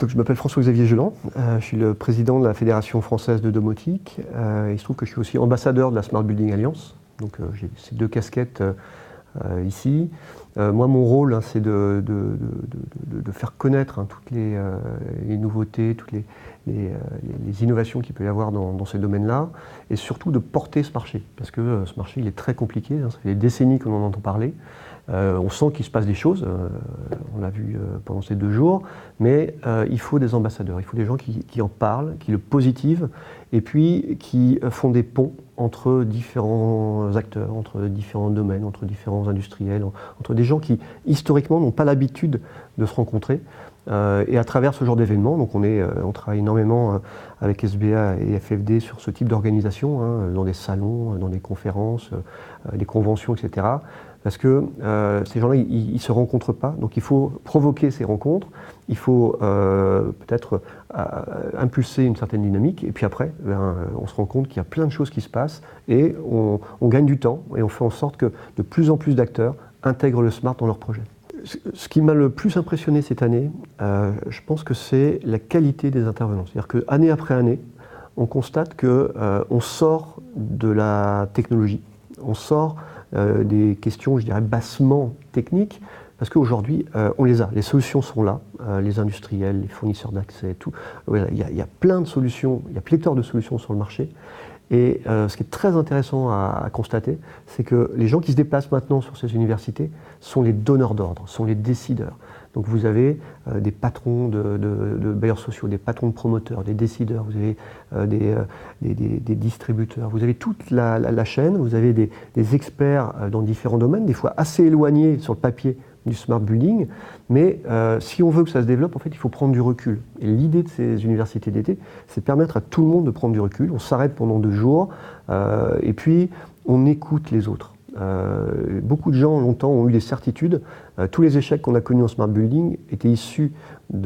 Donc, je m'appelle François-Xavier Geland, je suis le président de la Fédération française de domotique. Il se trouve que je suis aussi ambassadeur de la Smart Building Alliance. Donc j'ai ces deux casquettes ici. Moi, mon rôle, c'est de faire connaître toutes les nouveautés, toutes les innovations qu'il peut y avoir dans ces domaines-là, et surtout de porter ce marché, parce que ce marché il est très compliqué, ça fait des décennies qu'on en entend parler. On sent qu'il se passe des choses, on l'a vu pendant ces 2 jours, mais il faut des ambassadeurs, il faut des gens qui en parlent, qui le positivent, et puis qui font des ponts entre différents acteurs, entre différents domaines, entre différents industriels, entre des gens qui historiquement n'ont pas l'habitude de se rencontrer. Et à travers ce genre d'événements, donc on travaille énormément avec SBA et FFD sur ce type d'organisation, dans des salons, dans des conférences, des conventions, etc. Parce que ces gens-là, ils ne se rencontrent pas, donc il faut provoquer ces rencontres, il faut peut-être impulser une certaine dynamique, et puis après, on se rend compte qu'il y a plein de choses qui se passent, et on gagne du temps, et on fait en sorte que de plus en plus d'acteurs intègrent le Smart dans leurs projets. Ce qui m'a le plus impressionné cette année, je pense que c'est la qualité des intervenants. C'est-à-dire qu'année après année, on constate qu'on sort de la technologie, on sort des questions, je dirais, bassement techniques, parce qu'aujourd'hui, on les a. Les solutions sont là, les industriels, les fournisseurs d'accès, tout. Voilà, il y a plein de solutions, il y a pléthore de solutions sur le marché. Et ce qui est très intéressant à constater, c'est que les gens qui se déplacent maintenant sur ces universités sont les donneurs d'ordre, sont les décideurs. Donc vous avez des patrons de bailleurs sociaux, des patrons de promoteurs, des décideurs, vous avez des distributeurs, vous avez toute la chaîne, vous avez des experts dans différents domaines, des fois assez éloignés sur le papier du smart building, mais si on veut que ça se développe, en fait, il faut prendre du recul. Et l'idée de ces universités d'été, c'est permettre à tout le monde de prendre du recul. On s'arrête pendant 2 jours, et puis on écoute les autres. Beaucoup de gens, longtemps, ont eu des certitudes. Tous les échecs qu'on a connus en smart building étaient issus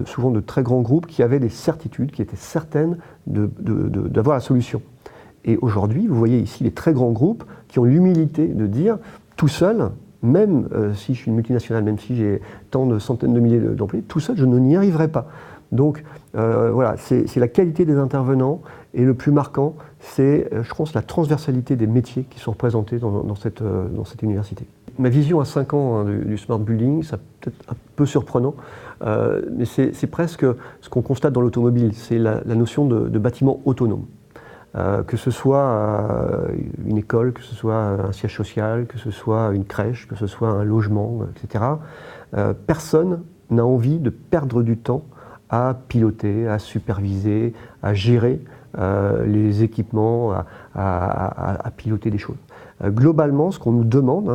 souvent de très grands groupes qui avaient des certitudes, qui étaient certaines d'avoir la solution. Et aujourd'hui, vous voyez ici les très grands groupes qui ont l'humilité de dire, tout seul, même si je suis une multinationale, même si j'ai tant de centaines de milliers d'employés, tout seul, je n'y arriverai pas. Donc voilà, c'est la qualité des intervenants, et le plus marquant, c'est, je pense, la transversalité des métiers qui sont représentés dans cette université. Ma vision à 5 ans du smart building, ça peut être un peu surprenant, mais c'est presque ce qu'on constate dans l'automobile, c'est la notion de bâtiment autonome. Que ce soit une école, que ce soit un siège social, que ce soit une crèche, que ce soit un logement, etc. Personne n'a envie de perdre du temps à piloter, à superviser, à gérer les équipements, à piloter des choses. Globalement, ce qu'on nous demande,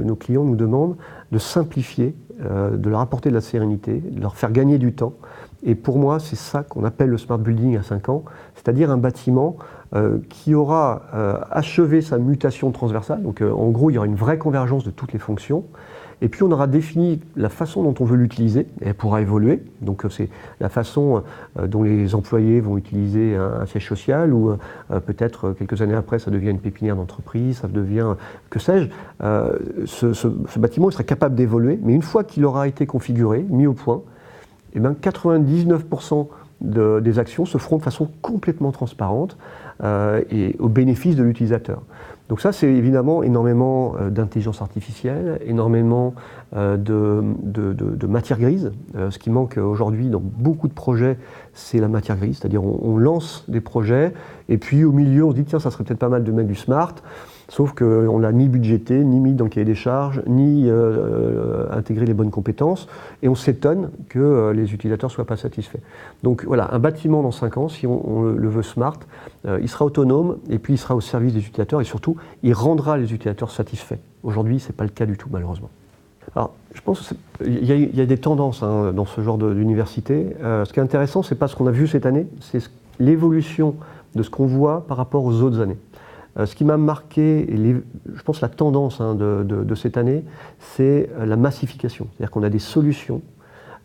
nos clients nous demandent de simplifier, de leur apporter de la sérénité, de leur faire gagner du temps. Et pour moi, c'est ça qu'on appelle le smart building à 5 ans, c'est-à-dire un bâtiment qui aura achevé sa mutation transversale. Donc en gros, il y aura une vraie convergence de toutes les fonctions. Et puis on aura défini la façon dont on veut l'utiliser, et elle pourra évoluer. Donc c'est la façon dont les employés vont utiliser un siège social, ou peut-être quelques années après, ça devient une pépinière d'entreprise, ça devient, que sais-je. Ce bâtiment, il sera capable d'évoluer, mais une fois qu'il aura été configuré, mis au point, eh bien 99% des actions se feront de façon complètement transparente et au bénéfice de l'utilisateur. Donc ça, c'est évidemment énormément d'intelligence artificielle, énormément de matière grise. Ce qui manque aujourd'hui dans beaucoup de projets, c'est la matière grise, c'est-à-dire on lance des projets et puis au milieu, on se dit tiens, ça serait peut-être pas mal de mettre du smart, sauf qu'on l'a ni budgété, ni mis dans le cahier des charges, ni intégré les bonnes compétences, et on s'étonne que les utilisateurs ne soient pas satisfaits. Donc voilà, un bâtiment dans 5 ans, si on le veut smart, il sera autonome, et puis il sera au service des utilisateurs, et surtout, il rendra les utilisateurs satisfaits. Aujourd'hui, ce n'est pas le cas du tout, malheureusement. Alors, je pense qu'il y a des tendances dans ce genre d'université. Ce qui est intéressant, ce n'est pas ce qu'on a vu cette année, c'est l'évolution de ce qu'on voit par rapport aux autres années. Ce qui m'a marqué, je pense la tendance de cette année, c'est la massification. C'est-à-dire qu'on a des solutions,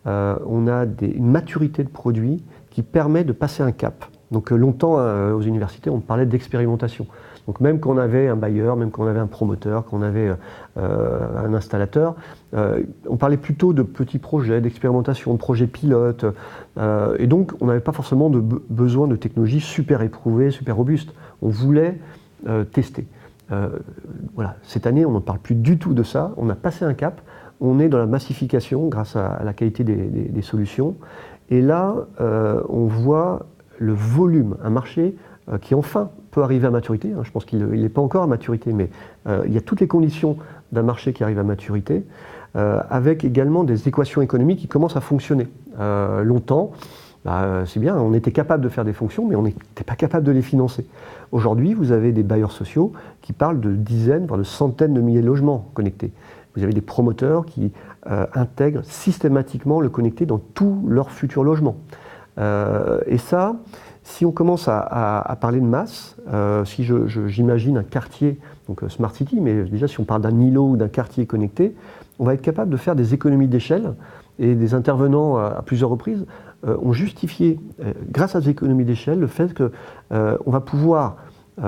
on a une maturité de produits qui permet de passer un cap. Donc longtemps, aux universités, on parlait d'expérimentation. Donc même quand on avait un bailleur, même quand on avait un promoteur, quand on avait un installateur, on parlait plutôt de petits projets, d'expérimentation, de projets pilotes. Et donc on n'avait pas forcément besoin de technologies super éprouvées, super robustes. On voulait tester. Voilà. Cette année, on ne parle plus du tout de ça. On a passé un cap. On est dans la massification grâce à la qualité des solutions. Et là, on voit le volume, un marché qui enfin peut arriver à maturité. Je pense qu'il n'est pas encore à maturité, mais il y a toutes les conditions d'un marché qui arrive à maturité, avec également des équations économiques qui commencent à fonctionner. Longtemps, c'est bien, on était capable de faire des fonctions, mais on n'était pas capable de les financer. Aujourd'hui, vous avez des bailleurs sociaux qui parlent de dizaines, voire de centaines de milliers de logements connectés. Vous avez des promoteurs qui intègrent systématiquement le connecté dans tous leurs futurs logements. Et ça, si on commence à parler de masse, si j'imagine un quartier, donc Smart City, mais déjà si on parle d'un îlot ou d'un quartier connecté, on va être capable de faire des économies d'échelle, et des intervenants à plusieurs reprises ont justifié, grâce à ces économies d'échelle, le fait qu'on va pouvoir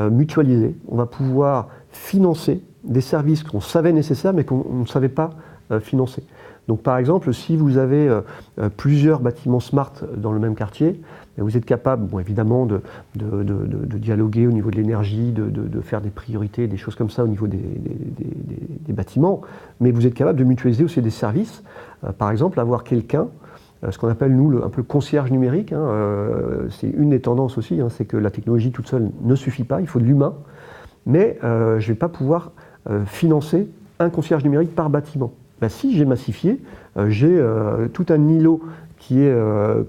mutualiser, on va pouvoir financer des services qu'on savait nécessaires mais qu'on ne savait pas financer. Donc par exemple, si vous avez plusieurs bâtiments smart dans le même quartier, vous êtes capable, bon, évidemment, de dialoguer au niveau de l'énergie, de faire des priorités, des choses comme ça au niveau des bâtiments, mais vous êtes capable de mutualiser aussi des services. Par exemple, avoir quelqu'un, ce qu'on appelle nous un peu le concierge numérique, c'est une des tendances aussi, c'est que la technologie toute seule ne suffit pas, il faut de l'humain, mais je ne vais pas pouvoir financer un concierge numérique par bâtiment. Si j'ai massifié, j'ai tout un îlot qui est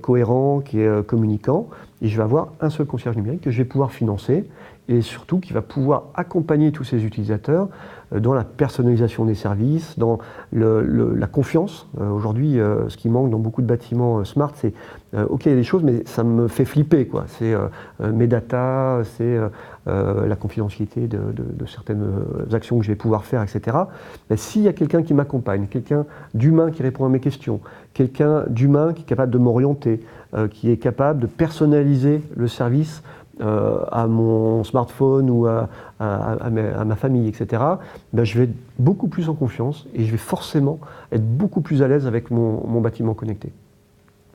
cohérent, qui est communicant, et je vais avoir un seul concierge numérique que je vais pouvoir financer, et surtout qui va pouvoir accompagner tous ces utilisateurs dans la personnalisation des services, dans la confiance. Aujourd'hui, ce qui manque dans beaucoup de bâtiments smart, c'est ok, il y a des choses, mais ça me fait flipper, quoi. C'est mes datas, c'est la confidentialité de certaines actions que je vais pouvoir faire, etc. S'il y a quelqu'un qui m'accompagne, quelqu'un d'humain qui répond à mes questions, quelqu'un d'humain qui est capable de m'orienter, qui est capable de personnaliser le service à mon smartphone ou à ma famille, etc., je vais être beaucoup plus en confiance et je vais forcément être beaucoup plus à l'aise avec mon bâtiment connecté.